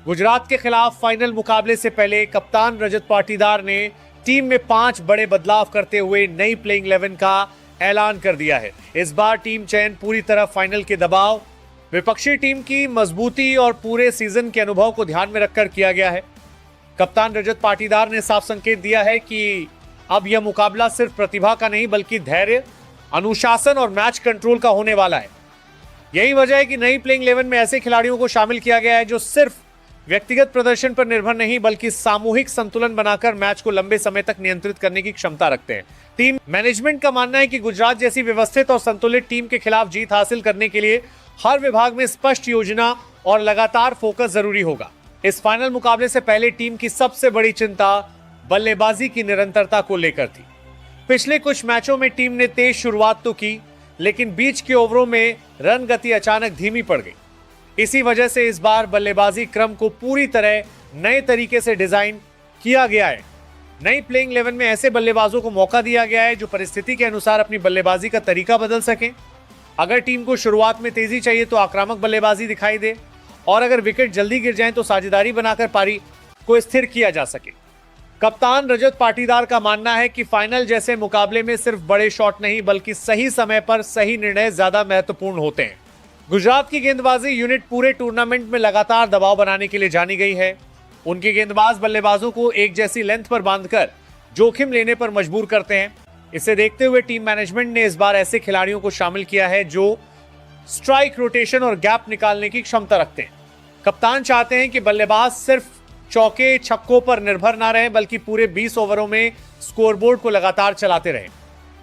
गुजरात के खिलाफ फाइनल मुकाबले से पहले कप्तान रजत पाटीदार ने टीम में 5 बड़े बदलाव करते हुए नई प्लेइंग 11 का ऐलान कर दिया है। इस बार टीम चयन पूरी तरह फाइनल के दबाव, विपक्षी टीम की मजबूती और पूरे सीजन के अनुभव को ध्यान में रखकर किया गया है। कप्तान रजत पाटीदार ने साफ संकेत दिया है कि अब यह मुकाबला सिर्फ प्रतिभा का नहीं बल्कि धैर्य, अनुशासन और मैच कंट्रोल का होने वाला है। यही वजह है कि नई प्लेइंग 11 में ऐसे खिलाड़ियों को शामिल किया गया है जो सिर्फ व्यक्तिगत प्रदर्शन पर निर्भर नहीं बल्कि सामूहिक संतुलन बनाकर मैच को लंबे समय तक नियंत्रित करने की क्षमता रखते हैं। टीम मैनेजमेंट का मानना है कि गुजरात जैसी व्यवस्थित और संतुलित टीम के खिलाफ जीत हासिल करने के लिए हर विभाग में स्पष्ट योजना और लगातार फोकस जरूरी होगा। इस फाइनल मुकाबले से पहले टीम की सबसे बड़ी चिंता बल्लेबाजी की निरंतरता को लेकर थी। पिछले कुछ मैचों में टीम ने तेज शुरुआत तो की, लेकिन बीच के ओवरों में रन गति अचानक धीमी पड़ गई। इसी वजह से इस बार बल्लेबाजी क्रम को पूरी तरह नए तरीके से डिजाइन किया गया है। नई प्लेइंग 11 में ऐसे बल्लेबाजों को मौका दिया गया है जो परिस्थिति के अनुसार अपनी बल्लेबाजी का तरीका बदल सकें। अगर टीम को शुरुआत में तेजी चाहिए तो आक्रामक बल्लेबाजी दिखाई दे, और अगर विकेट जल्दी गिर जाएं तो साझेदारी बनाकर पारी को स्थिर किया जा सके। कप्तान रजत पाटीदार का मानना है कि फाइनल जैसे मुकाबले में सिर्फ बड़े शॉट नहीं बल्कि सही समय पर सही निर्णय ज्यादा महत्वपूर्ण होते हैं। गुजरात की गेंदबाजी यूनिट पूरे टूर्नामेंट में लगातार दबाव बनाने के लिए जानी गई है। उनके गेंदबाज बल्लेबाजों को एक जैसी लेंथ पर बांधकर जोखिम लेने पर मजबूर करते हैं। इसे देखते हुए टीम मैनेजमेंट ने इस बार ऐसे खिलाड़ियों को शामिल किया है जो स्ट्राइक, रोटेशन और गैप निकालने की क्षमता रखते हैं। कप्तान चाहते हैं कि बल्लेबाज सिर्फ चौके छक्कों पर निर्भर ना रहें बल्कि पूरे 20 ओवरों में स्कोरबोर्ड को लगातार चलाते रहें।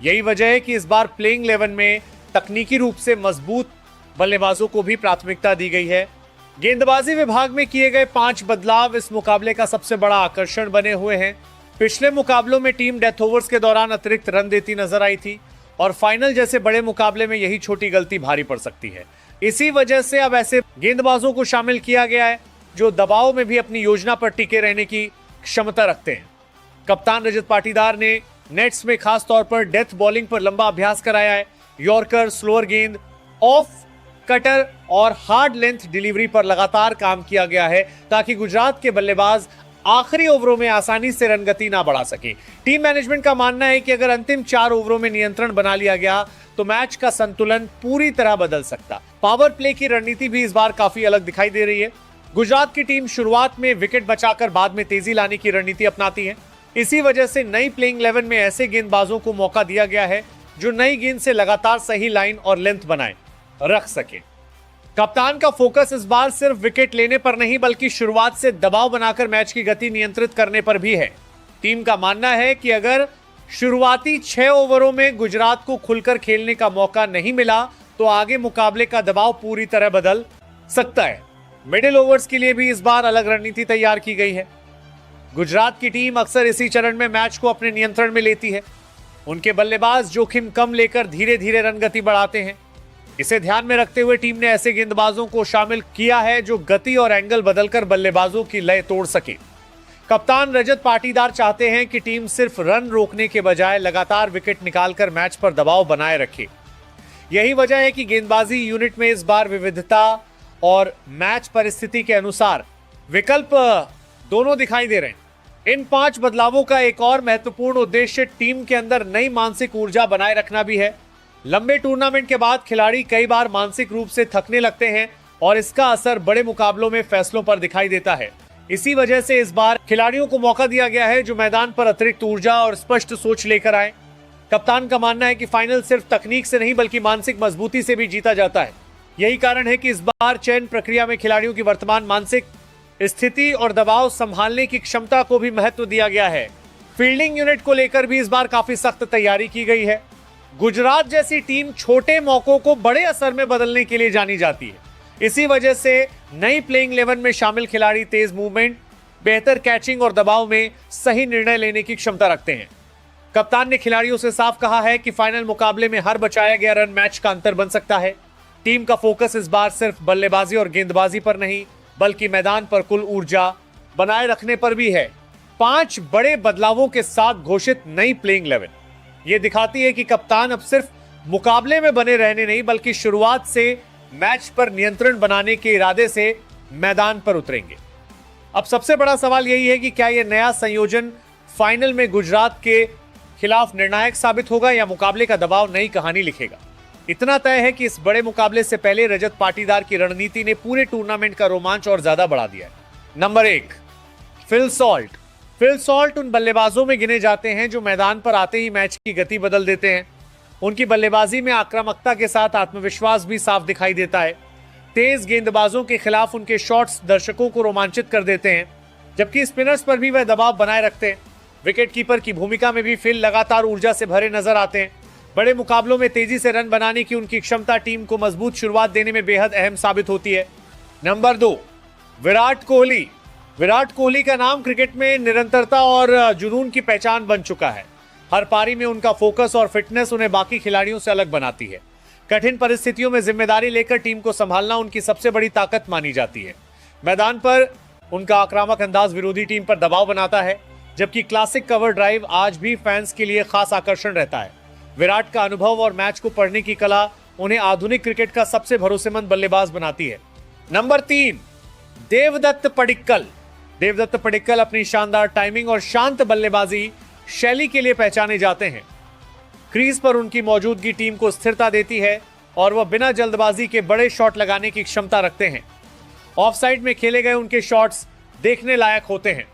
यही वजह है कि इस बार प्लेइंग 11 में तकनीकी रूप से मजबूत बल्लेबाजों को भी प्राथमिकता दी गई है। गेंदबाजी विभाग में किए गए 5 बदलाव इस मुकाबले का सबसे बड़ा आकर्षण बने हुए हैं। पिछले मुकाबलों में टीम डेथ ओवर्स के दौरान अतिरिक्त रन देती नजर आई थी और फाइनल जैसे बड़े मुकाबले में यही छोटी गलती भारी पड़ सकती है। इसी वजह से अब ऐसे गेंदबाजों को शामिल किया गया है जो दबाव में भी अपनी योजना पर टिके रहने की क्षमता रखते हैं। कप्तान रजत पाटीदार ने नेट्स में खास तौर पर डेथ बॉलिंग पर लंबा अभ्यास कराया है। यॉर्कर, स्लोअर गेंद, ऑफ कटर और हार्ड लेंथ डिलीवरी पर लगातार काम किया गया है ताकि गुजरात के बल्लेबाज आखिरी ओवरों में आसानी से रनगति ना बढ़ा सके। टीम मैनेजमेंट का मानना है कि अगर अंतिम 4 ओवरों में नियंत्रण बना लिया गया तो मैच का संतुलन पूरी तरह बदल सकता। पावर प्ले की रणनीति भी इस बार काफी अलग दिखाई दे रही है। गुजरात की टीम शुरुआत में विकेट बचाकर बाद में तेजी लाने की रणनीति अपनाती है। इसी वजह से नई प्लेइंग 11 में ऐसे गेंदबाजों को मौका दिया गया है जो नई गेंद से लगातार सही लाइन और लेंथ बनाए रख सके। कप्तान का फोकस इस बार सिर्फ विकेट लेने पर नहीं बल्कि शुरुआत से दबाव बनाकर मैच की गति नियंत्रित करने पर भी है। टीम का मानना है कि अगर शुरुआती 6 ओवरों में गुजरात को खुलकर खेलने का मौका नहीं मिला तो आगे मुकाबले का दबाव पूरी तरह बदल सकता है। मिडिल ओवर्स के लिए भी इस बार अलग रणनीति तैयार की गई है। गुजरात की टीम अक्सर इसी चरण में मैच को अपने नियंत्रण में लेती है। उनके बल्लेबाज जोखिम कम लेकर धीरे धीरे रन गति बढ़ाते हैं। इसे ध्यान में रखते हुए टीम ने ऐसे गेंदबाजों को शामिल किया है जो गति और एंगल बदलकर बल्लेबाजों की लय तोड़ सके। कप्तान रजत पाटीदार चाहते हैं कि टीम सिर्फ रन रोकने के बजाय लगातार विकेट निकालकर मैच पर दबाव बनाए रखे। यही वजह है कि गेंदबाजी यूनिट में इस बार विविधता और मैच परिस्थिति के अनुसार विकल्प दोनों दिखाई दे रहे हैं। इन 5 बदलावों का एक और महत्वपूर्ण उद्देश्य टीम के अंदर नई मानसिक ऊर्जा बनाए रखना भी है। लंबे टूर्नामेंट के बाद खिलाड़ी कई बार मानसिक रूप से थकने लगते हैं और इसका असर बड़े मुकाबलों में फैसलों पर दिखाई देता है। इसी वजह से इस बार खिलाड़ियों को मौका दिया गया है जो मैदान पर अतिरिक्त ऊर्जा और स्पष्ट सोच लेकर आए। कप्तान का मानना है कि फाइनल सिर्फ तकनीक से नहीं बल्कि मानसिक मजबूती से भी जीता जाता है। यही कारण है कि इस बार चयन प्रक्रिया में खिलाड़ियों की वर्तमान मानसिक स्थिति और दबाव संभालने की क्षमता को भी महत्व दिया गया है। फील्डिंग यूनिट को लेकर भी इस बार काफी सख्त तैयारी की गई है। गुजरात जैसी टीम छोटे मौकों को बड़े असर में बदलने के लिए जानी जाती है। इसी वजह से नई प्लेइंग 11 में शामिल खिलाड़ी तेज मूवमेंट, बेहतर कैचिंग और दबाव में सही निर्णय लेने की क्षमता रखते हैं। कप्तान ने खिलाड़ियों से साफ कहा है कि फाइनल मुकाबले में हर बचाया गया रन मैच का अंतर बन सकता है। टीम का फोकस इस बार सिर्फ बल्लेबाजी और गेंदबाजी पर नहीं बल्कि मैदान पर कुल ऊर्जा बनाए रखने पर भी है। 5 बड़े बदलावों के साथ घोषित नई प्लेइंग 11 ये दिखाती है कि कप्तान अब सिर्फ मुकाबले में बने रहने नहीं बल्कि शुरुआत से मैच पर नियंत्रण बनाने के इरादे से मैदान पर उतरेंगे। अब सबसे बड़ा सवाल यही है कि क्या यह नया संयोजन फाइनल में गुजरात के खिलाफ निर्णायक साबित होगा या मुकाबले का दबाव नई कहानी लिखेगा। इतना तय है कि इस बड़े मुकाबले से पहले रजत पाटीदार की रणनीति ने पूरे टूर्नामेंट का रोमांच और ज्यादा बढ़ा दिया है। Number 1, Phil Salt. Phil Salt उन बल्लेबाजों में गिने जाते हैं जो मैदान पर आते ही मैच की गति बदल देते हैं। उनकी बल्लेबाजी में आक्रामकता के साथ आत्मविश्वास भी साफ दिखाई देता है। तेज गेंदबाजों के खिलाफ उनके शॉट्स दर्शकों को रोमांचित कर देते हैं, जबकि स्पिनर्स पर भी वह दबाव बनाए रखते हैं। विकेटकीपर की भूमिका में भी फिल लगातार ऊर्जा से भरे नजर आते हैं। बड़े मुकाबलों में तेजी से रन बनाने की उनकी क्षमता टीम को मजबूत शुरुआत देने में बेहद अहम साबित होती है। नंबर 2, विराट कोहली। विराट कोहली का नाम क्रिकेट में निरंतरता और जुनून की पहचान बन चुका है। हर पारी में उनका फोकस और फिटनेस उन्हें बाकी खिलाड़ियों से अलग बनाती है। कठिन परिस्थितियों में जिम्मेदारी लेकर टीम को संभालना उनकी सबसे बड़ी ताकत मानी जाती है। मैदान पर उनका आक्रामक अंदाज विरोधी टीम पर दबाव बनाता है, जबकि क्लासिक कवर ड्राइव आज भी फैंस के लिए खास आकर्षण रहता है। विराट का अनुभव और मैच को पढ़ने की कला उन्हें आधुनिक क्रिकेट का सबसे भरोसेमंद बल्लेबाज बनाती है। नंबर 3, देवदत्त पडिक्कल। देवदत्त पडिक्कल अपनी शानदार टाइमिंग और शांत बल्लेबाजी शैली के लिए पहचाने जाते हैं। क्रीज पर उनकी मौजूदगी टीम को स्थिरता देती है और वह बिना जल्दबाजी के बड़े शॉट लगाने की क्षमता रखते हैं। ऑफ साइड में खेले गए उनके शॉट्स देखने लायक होते हैं।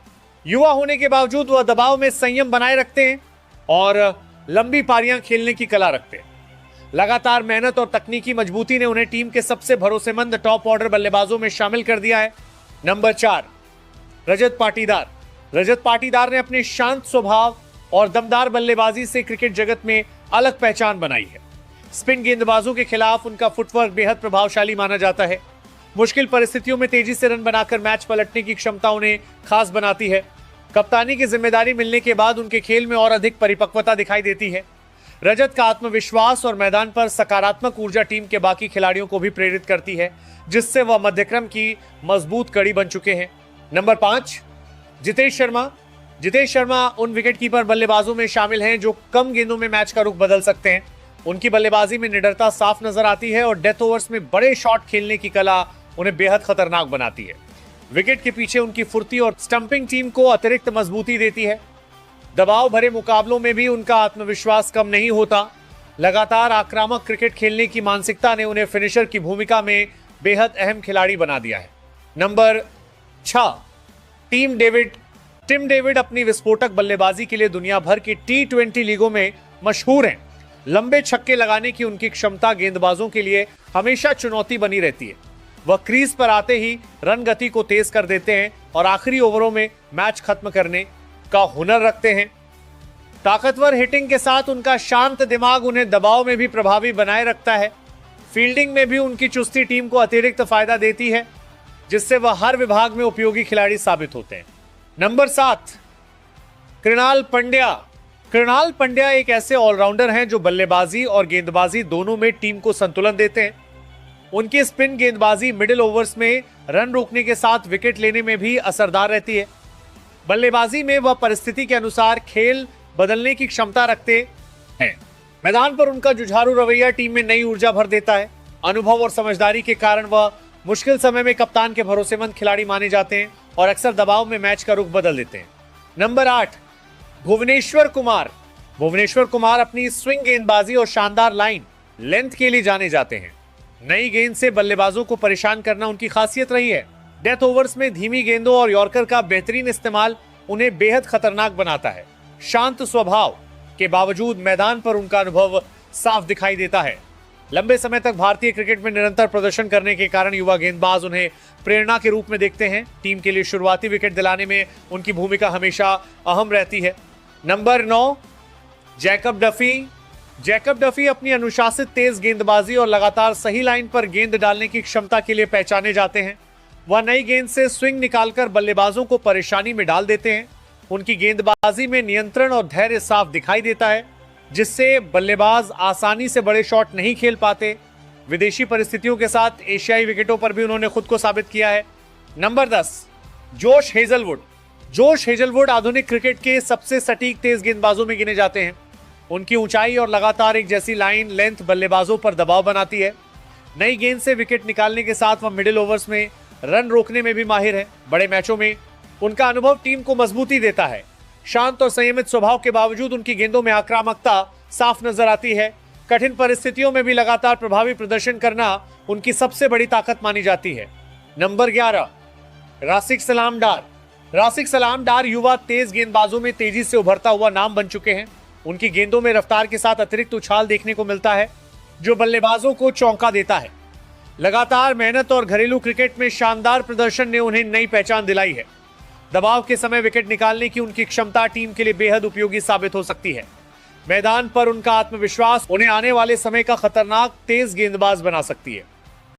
युवा होने के बावजूद वह दबाव में संयम बनाए रखते हैं और लंबी पारियां खेलने की कला रखते हैं। लगातार मेहनत और तकनीकी मजबूती ने उन्हें टीम के सबसे भरोसेमंद टॉप ऑर्डर बल्लेबाजों में शामिल कर दिया है। नंबर 4, रजत पाटीदार। रजत पाटीदार ने अपने शांत स्वभाव और दमदार बल्लेबाजी से क्रिकेट जगत में अलग पहचान बनाई है। स्पिन गेंदबाजों के खिलाफ उनका फुटवर्क बेहद प्रभावशाली माना जाता है। मुश्किल परिस्थितियों में तेजी से रन बनाकर मैच पलटने की क्षमता उन्हें खास बनाती है। कप्तानी की जिम्मेदारी मिलने के बाद उनके खेल में और अधिक परिपक्वता दिखाई देती है। रजत का आत्मविश्वास और मैदान पर सकारात्मक ऊर्जा टीम के बाकी खिलाड़ियों को भी प्रेरित करती है, जिससे वह मध्यक्रम की मजबूत कड़ी बन चुके हैं। नंबर 5, जितेश शर्मा। जितेश शर्मा उन विकेटकीपर बल्लेबाजों में शामिल हैं जो कम गेंदों में मैच का रुख बदल सकते हैं। उनकी बल्लेबाजी में निडरता साफ नजर आती है और डेथ ओवर्स में बड़े शॉट खेलने की कला उन्हें बेहद खतरनाक बनाती है। विकेट के पीछे उनकी फुर्ती और स्टंपिंग टीम को अतिरिक्त मजबूती देती है। दबाव भरे मुकाबलों में भी उनका आत्मविश्वास कम नहीं होता। लगातार आक्रामक क्रिकेट खेलने की मानसिकता ने उन्हें फिनिशर की भूमिका में बेहद अहम खिलाड़ी बना दिया है। नंबर 6, टिम डेविड अपनी विस्फोटक बल्लेबाजी के लिए दुनिया भर की T20 लीगों में मशहूर हैं। लंबे छक्के लगाने की उनकी क्षमता गेंदबाजों के लिए हमेशा चुनौती बनी रहती है। वह क्रीज पर आते ही रन गति को तेज कर देते हैं और आखिरी ओवरों में मैच खत्म करने का हुनर रखते हैं। ताकतवर हिटिंग के साथ उनका शांत दिमाग उन्हें दबाव में भी प्रभावी बनाए रखता है। फील्डिंग में भी उनकी चुस्ती टीम को अतिरिक्त फायदा देती है, जिससे वह हर विभाग में उपयोगी खिलाड़ी साबित होते हैं। नंबर 7, कृणाल पंड्या। कृणाल पंड्या एक ऐसे ऑलराउंडर हैं जो बल्लेबाजी और गेंदबाजी दोनों में टीम को संतुलन देते हैं। उनकी स्पिन गेंदबाजी मिडिल ओवर्स में रन रोकने के साथ विकेट लेने में भी असरदार रहती है। बल्लेबाजी में वह परिस्थिति के अनुसार खेल बदलने की क्षमता रखते हैं। मैदान पर उनका जुझारू रवैया टीम में नई ऊर्जा भर देता है। अनुभव और समझदारी के कारण वह मुश्किल समय में कप्तान के भरोसेमंद खिलाड़ी माने जाते हैं और अक्सर दबाव में मैच का रुख बदल देते हैं। नंबर 8, भुवनेश्वर कुमार। भुवनेश्वर कुमार अपनी स्विंग गेंदबाजी और शानदार लाइन लेंथ के लिए जाने जाते हैं। नई गेंद से बल्लेबाजों को परेशान करना उनकी खासियत रही है। डेथ ओवर्स में धीमी गेंदों और यॉर्कर का बेहतरीन इस्तेमाल उन्हें बेहद खतरनाक बनाता है। शांत स्वभाव के बावजूद मैदान पर उनका अनुभव साफ दिखाई देता है। लंबे समय तक भारतीय क्रिकेट में निरंतर प्रदर्शन करने के कारण युवा गेंदबाज उन्हें प्रेरणा के रूप में देखते हैं। टीम के लिए शुरुआती विकेट दिलाने में उनकी भूमिका हमेशा अहम रहती है। Number 9, Jacob Duffy. Jacob Duffy अपनी अनुशासित तेज गेंदबाजी और लगातार सही लाइन पर गेंद डालने की क्षमता के लिए पहचाने जाते हैं। वह नई गेंद से स्विंग निकालकर बल्लेबाजों को परेशानी में डाल देते हैं। उनकी गेंदबाजी में नियंत्रण और धैर्य साफ दिखाई देता है, जिससे बल्लेबाज आसानी से बड़े शॉट नहीं खेल पाते। विदेशी परिस्थितियों के साथ एशियाई विकेटों पर भी उन्होंने खुद को साबित किया है। Number 10, Josh Hazlewood. Josh Hazlewood आधुनिक क्रिकेट के सबसे सटीक तेज गेंदबाजों में गिने जाते हैं। उनकी ऊंचाई और लगातार एक जैसी लाइन लेंथ बल्लेबाजों पर दबाव बनाती है। नई गेंद से विकेट निकालने के साथ वह मिडिल ओवर्स में रन रोकने में भी माहिर है। बड़े मैचों में उनका अनुभव टीम को मजबूती देता है। शांत और संयमित स्वभाव के बावजूद उनकी गेंदों में आक्रामकता साफ नजर आती है। कठिन परिस्थितियों में भी लगातार प्रभावी प्रदर्शन करना उनकी सबसे बड़ी ताकत मानी जाती है। नंबर 11, राशिक सलाम डार। राशिक सलाम डार युवा तेज गेंदबाजों में तेजी से उभरता हुआ नाम बन चुके हैं। उनकी गेंदों में रफ्तार के साथ अतिरिक्त उछाल देखने को मिलता है, जो बल्लेबाजों को चौंका देता है। लगातार मेहनत और घरेलू क्रिकेट में शानदार प्रदर्शन ने उन्हें नई पहचान दिलाई है। दबाव के समय विकेट निकालने की उनकी क्षमता टीम के लिए बेहद उपयोगी साबित हो सकती है। मैदान पर उनका आत्मविश्वास उन्हें आने वाले समय का खतरनाक तेज गेंदबाज बना सकती है।